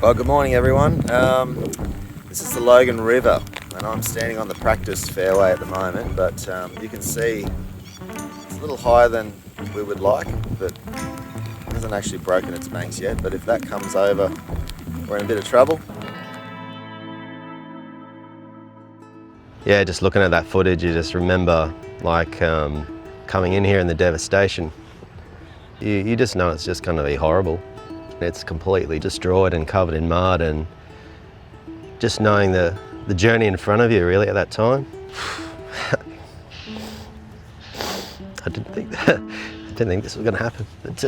Well, good morning everyone. This is the Logan River and I'm standing on the practice fairway at the moment, but you can see it's a little higher than we would like, but it hasn't actually broken its banks yet, but if that comes over, we're in a bit of trouble. Yeah, just looking at that footage, you just remember like coming in here and the devastation. You just know it's just going to be horrible. It's completely destroyed and covered in mud, and just knowing the journey in front of you really at that time. I didn't think this was going to happen. But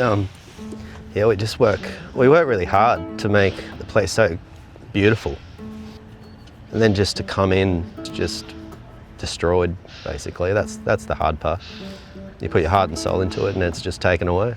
yeah, we work really hard to make the place so beautiful. And then just to come in, it's just destroyed, basically. That's the hard part. You put your heart and soul into it and it's just taken away.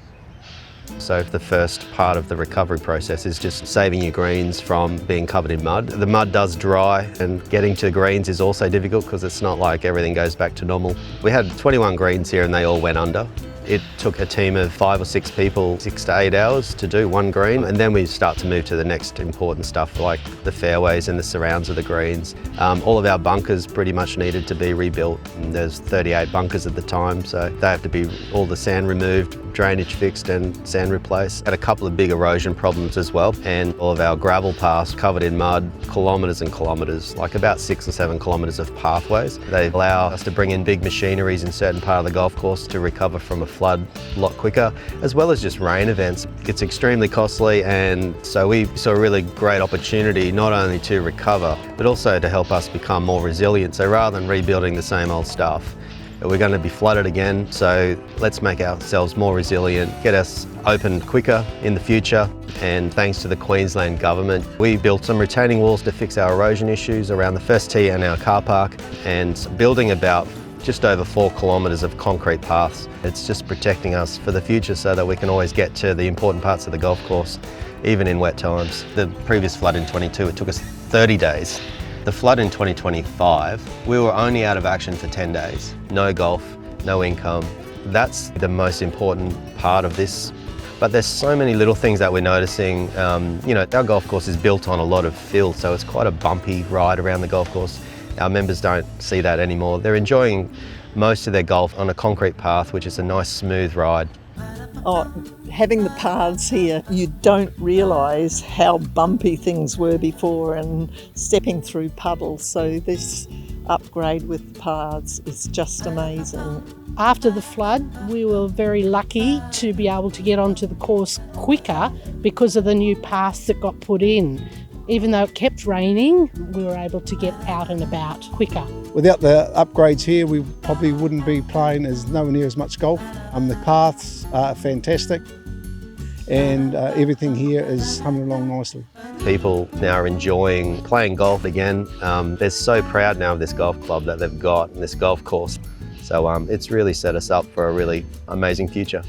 So if the first part of the recovery process is just saving your greens from being covered in mud. The mud does dry and getting to greens is also difficult because it's not like everything goes back to normal. We had 21 greens here and they all went under. It took a team of 5 or 6 people 6 to 8 hours to do one green, and then we start to move to the next important stuff like the fairways and the surrounds of the greens. All of our bunkers pretty much needed to be rebuilt, and there's 38 bunkers at the time, so they have to be all the sand removed, drainage fixed and sand replaced. Had a couple of big erosion problems as well, and all of our gravel paths covered in mud, kilometres and kilometres, like about 6 or 7 kilometres of pathways. They allow us to bring in big machineries in certain part of the golf course to recover from a flood a lot quicker, as well as just rain events. It's extremely costly, and so we saw a really great opportunity not only to recover, but also to help us become more resilient. So rather than rebuilding the same old stuff, we're going to be flooded again, so let's make ourselves more resilient, get us open quicker in the future. And thanks to the Queensland government, we built some retaining walls to fix our erosion issues around the first tee and our car park, and building about just over 4 kilometres of concrete paths. It's just protecting us for the future so that we can always get to the important parts of the golf course, even in wet times. The previous flood in 22, it took us 30 days. The flood in 2025, we were only out of action for 10 days. No golf, no income. That's the most important part of this. But there's so many little things that we're noticing. You know, our golf course is built on a lot of fill, so it's quite a bumpy ride around the golf course. Our members don't see that anymore. They're enjoying most of their golf on a concrete path, which is a nice smooth ride. Oh, having the paths here, you don't realise how bumpy things were before and stepping through puddles. So this upgrade with paths is just amazing. After the flood, we were very lucky to be able to get onto the course quicker because of the new paths that got put in. Even though it kept raining, we were able to get out and about quicker. Without the upgrades here, we probably wouldn't be playing nowhere near as much golf. The paths are fantastic, and everything here is humming along nicely. People now are enjoying playing golf again. They're so proud now of this golf club that they've got and this golf course. So it's really set us up for a really amazing future.